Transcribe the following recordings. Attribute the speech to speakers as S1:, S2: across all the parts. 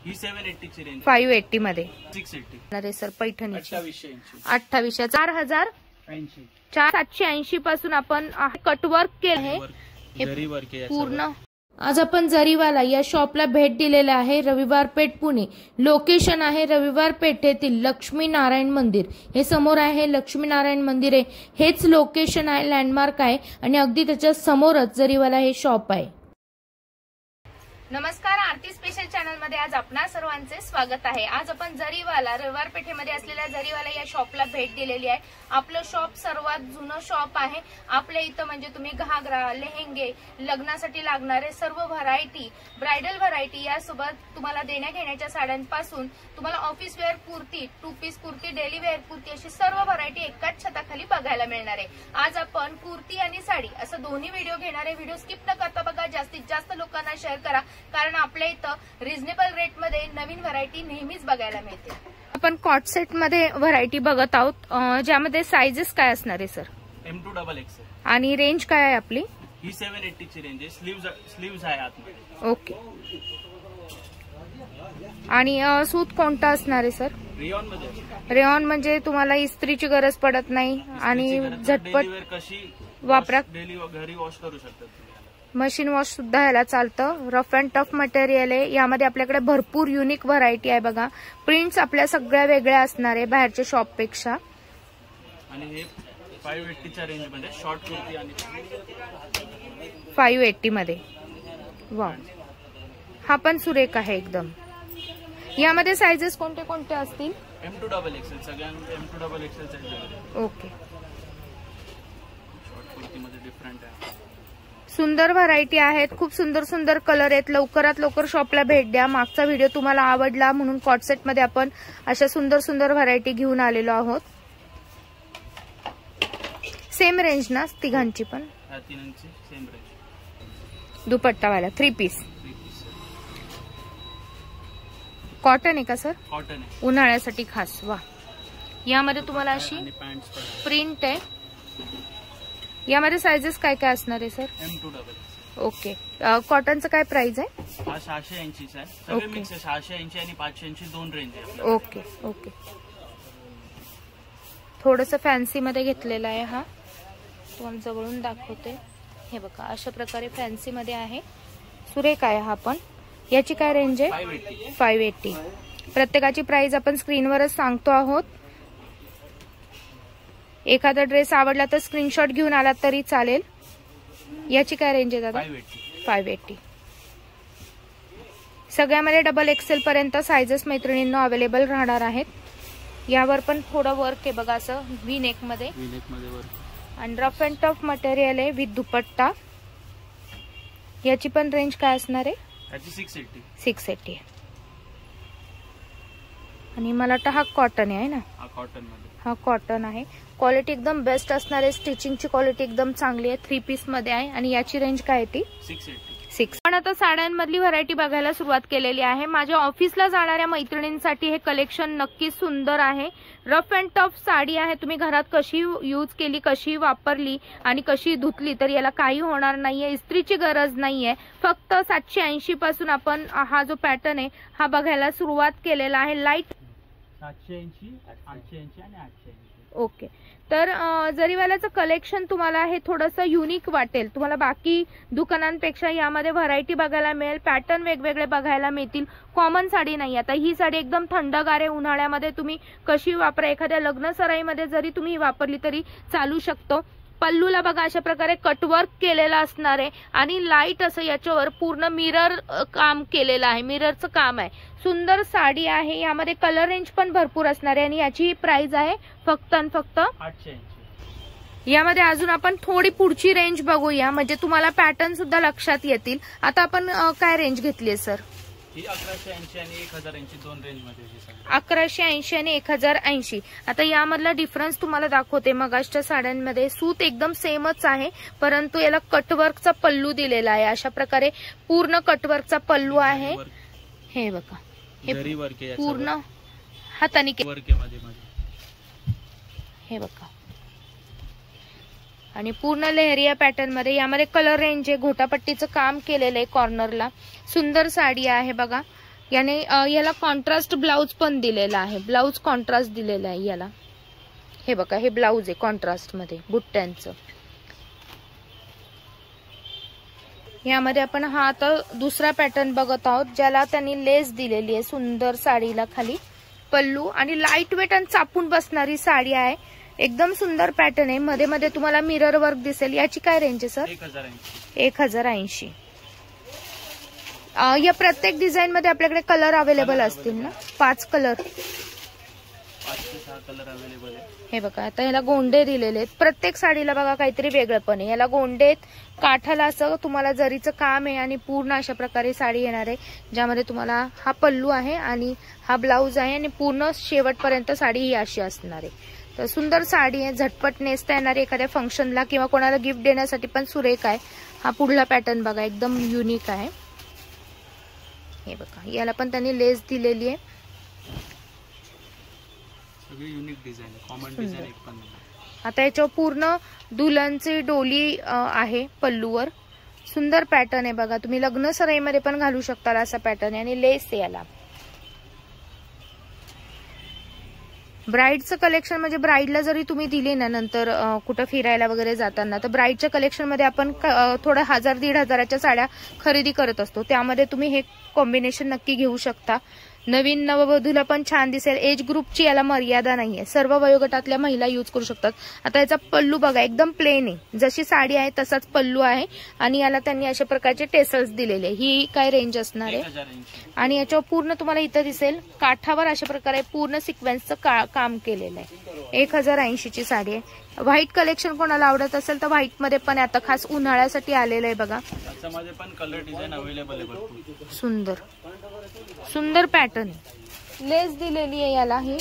S1: ही 780 ची रेंज
S2: 580 मध्ये
S1: 680
S2: अरे सर पैठणी
S1: 2880
S2: 4080 4780 पासून आपण कटवर्क केलं आहे
S1: जरी वर्क आहे
S2: पूर्ण। आज आपण जरीवाला या शॉपला भेट दिलेला आहे। रविवार पेठ पुणे लोकेशन आहे रविवार पेठेतील लक्ष्मीनारायण मंदिर। हे समोर आहे लक्ष्मीनारायण मंदिर आहे, हेच लोकेशन आहे, लँडमार्क आहे आणि अगदी त्याच्या समोरच जरीवाला हे शॉप आहे। नमस्कार, आरती स्पेशल चॅनल मध्ये आज आपणा सर्वांचे स्वागत आहे। आज आपण जरीवाला रविवार पेठेमध्ये असलेल्या जरीवाला या शॉपला भेट दिलेली आहे। आपलं शॉप सर्वात जुनं शॉप आहे। आपल्या इथं म्हणजे तुम्ही घागरा, लेहेंगे, लग्नासाठी लागणारे सर्व व्हरायटी, ब्रायडल व्हरायटी यासोबत तुम्हाला देण्या घेण्याच्या साड्यांपासून तुम्हाला office wear kurti, 2 piece kurti, daily wear kurti अशी सर्व व्हरायटी एकाच छताखाली बघायला मिळणार आहे। आज आपण कुर्ती आणि साडी असं दोन्ही व्हिडिओ घेणार आहे। व्हिडिओ स्किप न करता बघा, जास्तीत जास्त लोकांना शेअर करा, कारण आपल्या इथं रिझनेबल रेट मध्ये नवीन व्हरायटी नेहमीच बघायला मिळते। आपण कॉट सेट मध्ये व्हरायटी बघत आहोत, ज्यामध्ये साइजेस काय असणार आहे सर?
S1: M2XXL
S2: आणि रेंज काय आहे आपली?
S1: ही 780 ची रेंज आहे, स्लीव्ज आहे आतमध्ये।
S2: ओके, आणि सूत कोणता असणार आहे सर?
S1: रेयॉन मध्ये।
S2: रेयॉन म्हणजे तुम्हाला इस्त्रीची गरज पडत नाही आणि झटपट
S1: कशी
S2: वापरा,
S1: डेली घरी वॉश करू शकतात,
S2: मशीन वॉश सुद्धा ह्याला चालतं। रफ अँड टफ मटेरियल आहे, यामध्ये आपल्याकडे भरपूर युनिक व्हरायटी आहे बघा। प्रिंट्स आपल्या सगळ्या वेगळ्या असणार आहे बाहेरच्या शॉप पेक्षा।
S1: आणि हे 580 च्या रेंज मध्ये शॉर्ट कुर्ती आणि
S2: 580 मध्ये वा, हा पण सुरेख आहे एकदम। यामध्ये साइजेस कोणते कोणते असतील?
S1: M2XXL सगळ्यांमध्ये M2XXL size.
S2: Okay,
S1: short kurti मध्ये डिफरंट आहे,
S2: सुंदर व्हरायटी आहेत, खूप सुंदर सुंदर कलर आहेत। लवकरात लवकर शॉपला भेट द्या। मागचा व्हिडिओ तुम्हाला आवडला म्हणून कॉट सेट मध्ये आपण अशा सुंदर सुंदर व्हरायटी घेऊन आलेलो आहोत। सेम रेंज ना तिघांची पण?
S1: तिघांची सेम रेंज।
S2: दुपट्टावाला 3 पीस कॉटन आहे का सर?
S1: कॉटन आहे,
S2: उन्हाळ्यासाठी खास। वा, यामध्ये तुम्हाला अशी प्रिंट आहे। यामध्ये साइजेस काय काय असणार आहे सर?
S1: M2XXL।
S2: ओके, कॉटनचं काय प्राइस आहे?
S1: हा 680 चा आहे, सगळे मिक्स आहे। 680 आणि 580 दोन रेंज आहे।
S2: ओके ओके, थोडस फॅन्सी मध्ये घेतलेला आहे हा, तुम्हाला जवळून दाखवते। हे बघा, अशा प्रकारे फॅन्सी मध्ये आहे, सुरेख आहे हा पण। याची काय रेंज आहे? 580। प्रत्येकाची प्राइस आपण स्क्रीनवरच सांगतो आहोत। एखादा ड्रेस आवडला तर स्क्रीनशॉट घेऊन आलात तरी चालेल। याची काय रेंज आहे दादा? 580। सगळ्यामध्ये XXL पर्यंत साइजेस मैत्रिणींना अवेलेबल राहणार आहेत। यावर पण थोडं वर्क आहे बघा, असं व्ही नेक मध्ये वर्क आणि रफ अँड टफ मटेरियल आहे विथ दुपट्टा। याची पण रेंज काय असणार आहे? 680 आणि मला वाटतं हा कॉटन आहे ना? हा कॉटन आहे, क्वालिटी एकदम बेस्ट असणार आहे। स्टिचिंगची क्वालिटी एकदम चांगली आहे, 3 पीस मध्ये आहे। आणि याची रेंज काय आहे ती? 680। पण आता साड्यांमधली व्हरायटी बघायला सुरुवात केलेली आहे। माझ्या ऑफिसला जाणाऱ्या मैत्रिणींसाठी हे कलेक्शन नक्कीच सुंदर आहे। रफ अँड टफ साडी आहे, तुम्ही घरात कशी यूज केली, कशी वापरली आणि कशी धुतली तर याला काही होणार नाहीये, इस्त्रीची गरज नाहीये। फक्त 780 पासून आपण हा जो पॅटर्न आहे हा बघायला सुरुवात केलेला आहे। लाईट
S1: 780, 880 आणि 880।
S2: ओके, तर जरीवाल्याचं कलेक्शन तुम्हाला हे थोडंसं युनिक वाटेल। तुम्हाला बाकी दुकानांपेक्षा यामध्ये व्हरायटी बघायला मिळेल, पॅटर्न वेगवेगळे बघायला मिळतील। कॉमन साडी नाही, आता ही साडी एकदम थंडगार आहे, उन्हाळ्यामध्ये तुम्ही कशी वापरा, एखाद्या लग्न सराईमध्ये जरी तुम्ही वापरली तरी चालू शकतो। पल्लूला बघा अशा प्रकारे कटवर्क केलेला असणार आहे आणि लाईट असं याच्यावर पूर्ण मिरर काम केलेलं आहे, मिररचं काम आहे। सुंदर साडी आहे, यामध्ये कलर रेंज पण भरपूर असणार आहे आणि याची प्राइस आहे फक्त आणि फक्त
S1: 880।
S2: यामध्ये अजून आपण थोडी पुढची रेंज बघूया, म्हणजे तुम्हाला पॅटर्न सुद्धा लक्षात येतील। आता आपण काय रेंज घेतली आहे सर?
S1: ही 1180 आणि 1080 दोन रेंज मध्ये।
S2: 1180 आणि 1080। आता यामधला डिफरन्स तुम्हाला दाखवते। मगाशच्या साड्यांमध्ये सूत एकदम सेमच आहे, परंतु याला कटवर्कचा पल्लू दिलेला आहे। अशा प्रकारे पूर्ण कटवर्कचा पल्लू आहे। हे बघा, हे पूर्ण हाताने वर्क आहे, हे बघा, आणि पूर्ण लेहरिया पॅटर्न मध्ये। यामध्ये कलर रेंज आहे, घोटापट्टीचं काम केलेलं आहे कॉर्नरला। सुंदर साडी आहे बघा, याने याला कॉन्ट्रास्ट ब्लाउज पण दिलेला आहे, ब्लाउज कॉन्ट्रास्ट दिलेला आहे याला. हे बघा, हे ब्लाउज आहे कॉन्ट्रास्ट मध्ये बुट्ट्यांचं. यामध्ये आपण हा आता दुसरा पॅटर्न बघत आहोत, ज्याला त्यांनी लेस दिलेली आहे सुंदर साडीला खाली. पल्लू आणि लाईट वेट आणि चापून बसणारी साडी आहे. एकदम सुंदर पॅटर्न आहे. मध्ये मध्ये तुम्हाला मिरर वर्क दिसेल. याची काय रेंज आहे सर? 1080. या प्रत्येक डिझाईन मध्ये आपल्याकडे कलर अवेलेबल असतील ना? 5 कलर,
S1: 5 ते 6 कलर अवेलेबल आहे.
S2: हे बघा, आता ह्याला गोंडे दिलेले आहेत. प्रत्येक साडीला बघा काहीतरी वेगळं पण आहे. याला गोंडे आहेत, काठाला असं तुम्हाला जरीचं काम आहे आणि पूर्ण अशा प्रकारे साडी येणार आहे, ज्यामध्ये तुम्हाला हा पल्लू आहे आणि हा ब्लाऊज आहे आणि पूर्ण शेवटपर्यंत साडी ही अशी असणार आहे. तर सुंदर साडी आहे, झटपट नेसता येणारी, एखाद्या फंक्शनला किंवा कोणाला गिफ्ट देण्यासाठी पण सुरेख आहे. हा पुढला पॅटर्न बघा, एकदम युनिक आहे. हे बघा, याला पण त्यांनी लेस दिलेली आहे.
S1: सगळी युनिक डिझाइन आहे, कॉमन डिझाइन एक पण नाही.
S2: आता याच्यावर पूर्ण दुल्हनची डोली आहे पल्लूवर. सुंदर पॅटर्न आहे बघा, तुम्ही लग्न सराईमध्ये पण घालू शकता असा पॅटर्न आहे आणि लेस आहे याला. ब्राईडचं कलेक्शन म्हणजे ब्राईडला जरी तुम्ही दिले ना नंतर कुठं फिरायला वगैरे जाताना, तर ब्राईडच्या कलेक्शन मध्ये आपण थोडं 1000-1500च्या साड्या खरेदी करत असतो. त्यामध्ये तुम्ही हे कॉम्बिनेशन नक्की घेऊ शकता. नवीन नववधूला पण छान दिसेल. एज ग्रुपची याला मर्यादा नाहीये, सर्व वयोगटातल्या महिला यूज करू शकतात. आता याचा पल्लू बघा, एकदम प्लेन आहे, जशी साडी आहे तसाच पल्लू आहे आणि याला त्यांनी अशा प्रकारचे टेसल्स दिलेले. ही काय रेंज असणार आहे? आणि याच्यावर पूर्ण तुम्हाला इथं दिसेल काठावर अशा प्रकारे पूर्ण सिक्वेन्सचं काम केलेलं आहे. 1080 ची साडी आहे. व्हाईट कलेक्शन कोणाला आवडत असेल तर व्हाईट मध्ये पण आता खास उन्हाळ्यासाठी आलेलं आहे बघा.
S1: त्याच्यामध्ये पण कलर डिझाइन अवेलेबल आहे.
S2: सुंदर सुंदर पॅटर्न आहे. लेस दिलेली आहे याला. ही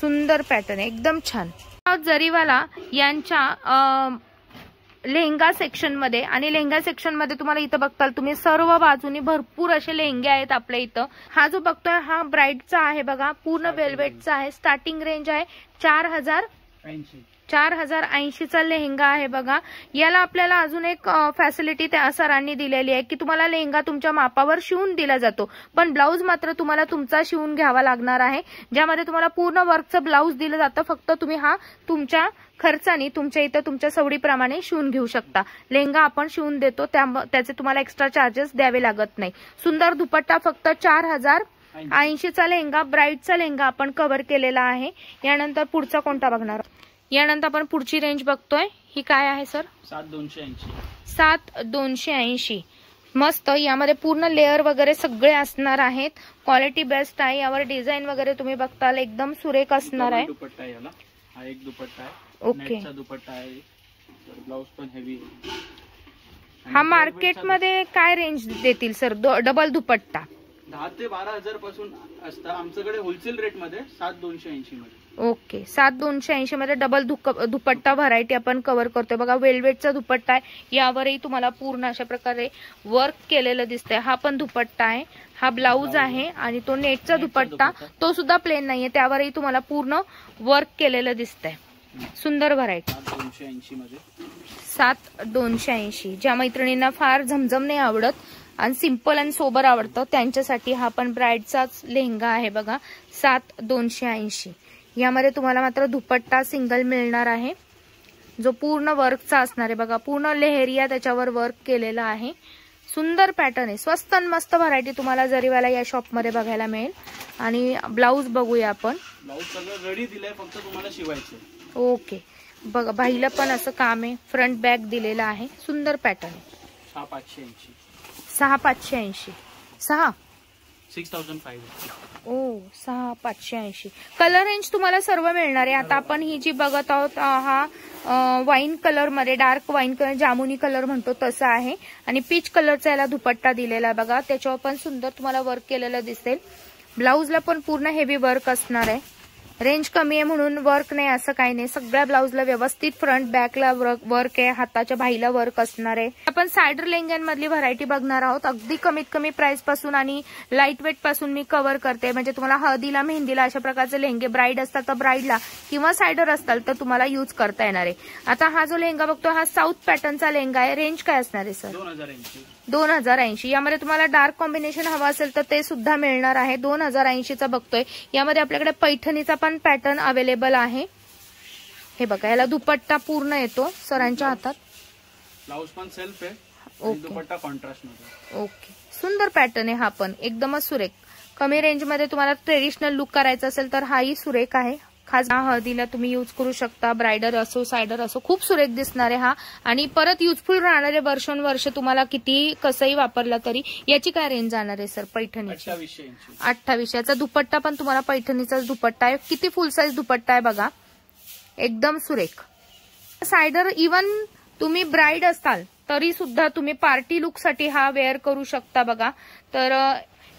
S2: सुंदर पॅटर्न आहे, एकदम छान. जरीवाला यांच्या लेहंगा सेक्शन मध्ये, आणि लेहंगा सेक्शन मध्ये तुम्हाला इथं बघताल तुम्ही सर्व बाजूनी भरपूर असे लेहंगे आहेत आपल्या इथं. हा जो बघतोय हा ब्राईडचा आहे बघा, पूर्ण वेल्वेटचा आहे. स्टार्टिंग रेंज आहे 4080चा लेहंगा आहे बघा. याला आपल्याला अजून एक फॅसिलिटी त्या सरांनी दिलेली आहे की तुम्हाला लेहंगा तुमच्या मापावर शिवून दिला जातो, पण ब्लाऊज मात्र तुम्हाला तुमचा शिवून घ्यावा लागणार आहे, ज्यामध्ये तुम्हाला पूर्ण वर्कचं ब्लाऊज दिलं जातं. फक्त तुम्ही हा तुमच्या खर्चाने तुमच्या इथं तुमच्या सवडीप्रमाणे शिवून घेऊ शकता. लेहंगा आपण शिवून देतो, त्याचे तुम्हाला एक्स्ट्रा चार्जेस द्यावे लागत नाही. सुंदर दुपट्टा, फक्त 4080चा लेहंगा, ब्राईडचा लेहंगा आपण कव्हर केलेला आहे. यानंतर पुढचा कोणता बघणार? यानंतर आपण पुढची रेंज बघतोय. ही काय आहे सर? 7280. मस्त. यामध्ये पूर्ण लेअर वगैरे सगळे असणार आहेत. क्वालिटी बेस्ट आहे. यावर डिझाईन वगैरे तुम्ही बघताल एकदम सुरेख असणार आहे.
S1: दुपट्टा आहे याला. हा एक दुपट्टा आहे.
S2: ओके.
S1: दुपट्टा आहे, ब्लाउज पण हेवी.
S2: हा मार्केटमध्ये काय रेंज देतील सर डबल दुपट्टा?
S1: 10 ते 12,000 पासून असतं. आमच्याकडे होलसेल रेट मध्ये 7280 मध्ये.
S2: ओके, 7280 मध्ये डबल दुपट्टा व्हरायटी आपण कव्हर करतोय बघा. वेल्वेटचा दुपट्टा आहे. यावरही तुम्हाला पूर्ण अशा प्रकारे वर्क केलेलं दिसतंय. हा पण दुपट्टा आहे. हा ब्लाऊज आहे आणि तो नेटचा दुपट्टा, तो सुद्धा प्लेन नाहीये, त्यावरही तुम्हाला पूर्ण वर्क केलेलं दिसतंय. सुंदर व्हरायटी. 7280. ज्या मैत्रिणींना फार झमझम नाही आवडत आणि सिंपल आणि सोबर आवडतं त्यांच्यासाठी हा पण ब्राईडचाच लेहंगा आहे बघा. 7280. यामध्ये तुम्हाला मात्र दुपट्टा सिंगल मिळणार आहे, जो पूर्ण वर्कचा असणार आहे बघा. पूर्ण लेहरिया त्याच्यावर वर्क केलेला आहे. सुंदर पॅटर्न आहे. स्वस्त आणि मस्त व्हरायटी तुम्हाला जरीवाला या शॉप मध्ये बघायला मिळेल. आणि ब्लाऊज बघूया आपण.
S1: ब्लाऊज सगळं रेडी दिलंय, फक्त तुम्हाला शिवायचं.
S2: ओके, बघा बाईला पण असं काम आहे. फ्रंट बॅक दिलेला आहे. सुंदर पॅटर्न आहे.
S1: 6580.
S2: 6580.
S1: 6580.
S2: ओ, 6580. कलर रेंज तुम्हाला सर्व मिळणार आहे. आता आपण ही जी बघत आहोत हा वाईन कलर मध्ये, डार्क वाईन कलर, जामुनी कलर म्हणतो तसा आहे. आणि पीच कलरचा याला दुपट्टा दिलेला बघा. त्याच्यावर पण सुंदर तुम्हाला वर्क केलेलं दिसेल. ब्लाऊजला पण पूर्ण हेवी वर्क असणार आहे. रेंज कमी आहे म्हणून वर्क नाही असं काही नाही. सगळ्या ब्लाऊजला व्यवस्थित फ्रंट बॅकला वर्क आहे. हाताच्या भाईला वर्क असणार आहे. आपण सायडर लेहंग्यांमधली व्हरायटी बघणार आहोत. अगदी कमीत कमी प्राइस पासून आणि लाईट वेट पासून मी कव्हर करते. म्हणजे तुम्हाला हळदीला, मेहंदीला अशा प्रकारचे लेहंगे, ब्राईड असतात तर ब्राईडला किंवा सायडर असतात तर तुम्हाला यूज करता येणार आहे. आता हा जो लेहंगा बघतो हा साऊथ पॅटर्नचा लेहंगा आहे. रेंज काय असणार आहे सर? 2080. यामध्ये तुम्हाला डार्क कॉम्बिनेशन हवा असेल तर ते सुद्धा मिळणार आहे. 2080चा बघतोय. यामध्ये आपल्याकडे पैठणीचा पण पॅटर्न अवेलेबल आहे. हे बघा, याला दुपट्टा पूर्ण येतो सरांच्या हातात.
S1: ब्लाउज पण सेल्फ आहे.
S2: ओके.
S1: दुपट्टा कॉन्ट्रास्ट मध्ये.
S2: ओके, सुंदर पॅटर्न आहे हा पण, एकदमच सुरेख. कमी रेंज मध्ये तुम्हाला ट्रेडिशनल लुक करायचा असेल तर हाही सुरेख आहे. खास हळदीला तुम्ही यूज करू शकता, ब्रायडर असो सायडर असो, खूप सुरेख दिसणार आहे हा. आणि परत युजफुल राहणारे वर्षोनवर्ष तुम्हाला किती कसंही वापरला तरी. याची काय रेंज जाणार आहे सर पैठणीची? 2800. याचा दुपट्टा पण तुम्हाला पैठणीचाच दुपट्टा आहे. किती फुल साईज दुपट्टा आहे बघा, एकदम सुरेख. सायडर इवन तुम्ही ब्राईड असाल तरी सुद्धा तुम्ही पार्टी लुक साठी हा वेअर करू शकता बघा. तर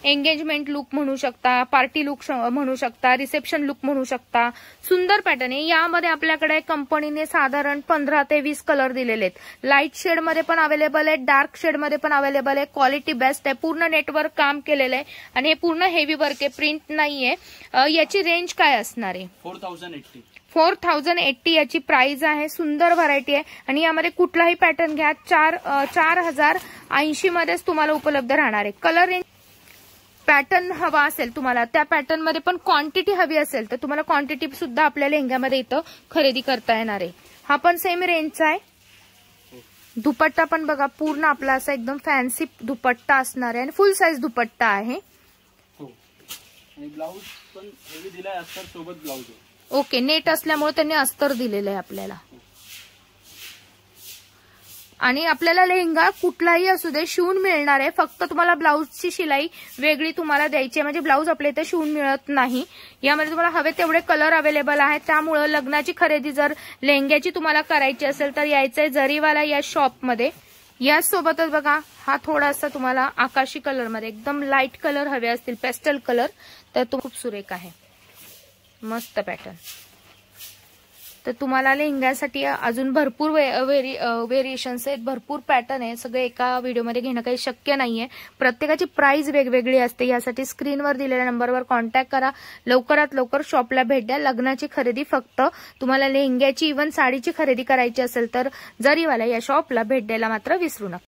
S2: एंगेजमेंट लुक म्हणू शकता, पार्टी लुक म्हणू शकता, रिसेप्शन लुक म्हणू शकता. सुंदर पॅटर्न आहे. यामध्ये आपल्याकडे कंपनीने साधारण 15 ते 20 कलर दिलेले आहेत. लाईट शेड मध्ये पण अवेलेबल आहे, डार्क शेड मध्ये पण अवेलेबल आहे. क्वालिटी बेस्ट आहे. पूर्ण नेटवर्क काम केलेलं आहे आणि हे पूर्ण हेवी वर्क आहे, प्रिंट नाहीये. याची रेंज काय असणार आहे?
S1: 4080.
S2: 4080 याची प्राइस आहे. सुंदर व्हरायटी आहे आणि यामध्ये कुठलाही पॅटर्न घ्या 4080 मध्येच तुम्हाला उपलब्ध राहणार आहे. कलर रेंज पॅटर्न हवा असेल तुम्हाला, त्या पॅटर्न मध्ये पण क्वांटिटी हवी असेल तर तुम्हाला क्वांटिटी सुद्धा आपल्या लेहंग्यामध्ये इथं खरेदी करता येणार आहे. हा पण सेम रेंजचा आहे. दुपट्टा पण बघा, पूर्ण आपला असा एकदम फॅन्सी दुपट्टा असणार आहे आणि फुल साईज दुपट्टा आहे.
S1: आणि ब्लाउज पण हेवी दिलाय, अस्तर सोबत ब्लाउज आहे.
S2: ओके, नेट असल्यामुळे त्यांनी अस्तर दिलेलं आहे आपल्याला. आणि आपल्याला लेहंगा कुठलाही असू दे शिवून मिळणार आहे. फक्त तुम्हाला ब्लाऊजची शिलाई वेगळी तुम्हाला द्यायची आहे, म्हणजे ब्लाऊज आपल्या इथे शिवून मिळत नाही. यामध्ये तुम्हाला हवे तेवढे कलर अवेलेबल आहेत. त्यामुळे लग्नाची खरेदी जर लेहंग्याची तुम्हाला करायची असेल तर यायचंय जरीवाला या शॉपमध्ये. यासोबतच बघा, हा थोडासा तुम्हाला आकाशी कलर मध्ये एकदम लाईट कलर हवे असतील, पेस्टल कलर, तर तो खूप सुरेख आहे. मस्त पॅटर्न. तर तुम्हाला लेहंग्यासाठी अजून भरपूर व्हेरिएशन्स आहेत, भरपूर पॅटर्न आहे. सगळे एका व्हिडिओमध्ये घेणं काही शक्य नाहीये. प्रत्येकाची प्राइस वेगवेगळी असते. यासाठी स्क्रीनवर दिलेल्या नंबरवर कॉन्टॅक्ट करा. लवकरात लवकर शॉपला भेट द्या. लग्नाची खरेदी फक्त तुम्हाला लेहंग्याची इव्हन साडीची खरेदी करायची असेल तर जरीवाला या शॉपला भेट द्यायला मात्र विसरू नका.